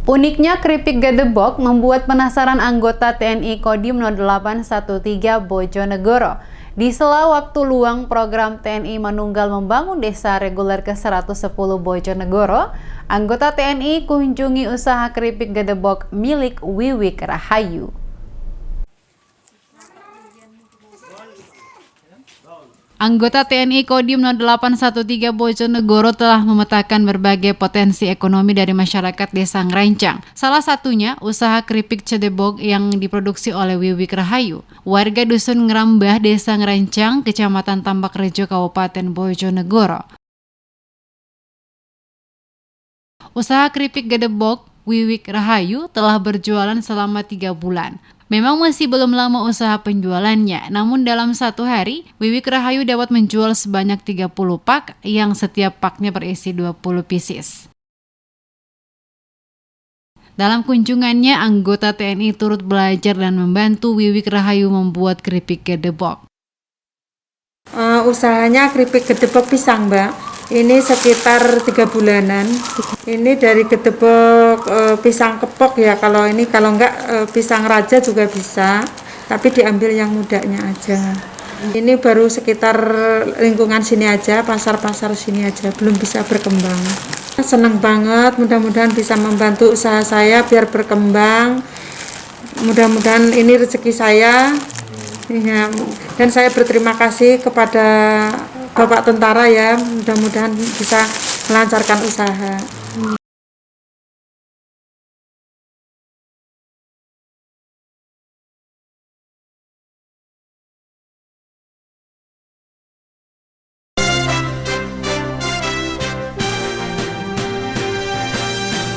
Uniknya keripik gedebok membuat penasaran anggota TNI Kodim 0813 Bojonegoro. Di sela waktu luang program TNI Manunggal membangun desa reguler ke-110 Bojonegoro, anggota TNI kunjungi usaha keripik gedebok milik Wiwik Rahayu. Anggota TNI Kodim 0813 Bojonegoro telah memetakan berbagai potensi ekonomi dari masyarakat Desa Ngerancang. Salah satunya usaha keripik cedebok yang diproduksi oleh Wiwik Rahayu. Warga Dusun Ngerambah, Desa Ngerancang, Kecamatan Tambak Rejo, Kabupaten Bojonegoro. Usaha keripik gedebok Wiwik Rahayu telah berjualan selama 3 bulan. Memang masih belum lama usaha penjualannya, namun dalam satu hari, Wiwik Rahayu dapat menjual sebanyak 30 pak yang setiap paknya berisi 20 pieces. Dalam kunjungannya, anggota TNI turut belajar dan membantu Wiwik Rahayu membuat keripik gedebok. Usahanya keripik gedebok pisang, Mbak. Ini sekitar 3 bulanan. Ini dari gedebok pisang kepok ya. Kalau enggak pisang raja juga bisa. Tapi diambil yang mudanya aja. Ini baru sekitar lingkungan sini aja, pasar-pasar sini aja, belum bisa berkembang. Senang banget, mudah-mudahan bisa membantu usaha saya biar berkembang. Mudah-mudahan ini rezeki saya. Ya, dan saya berterima kasih kepada Bapak Tentara ya, mudah-mudahan bisa melancarkan usaha.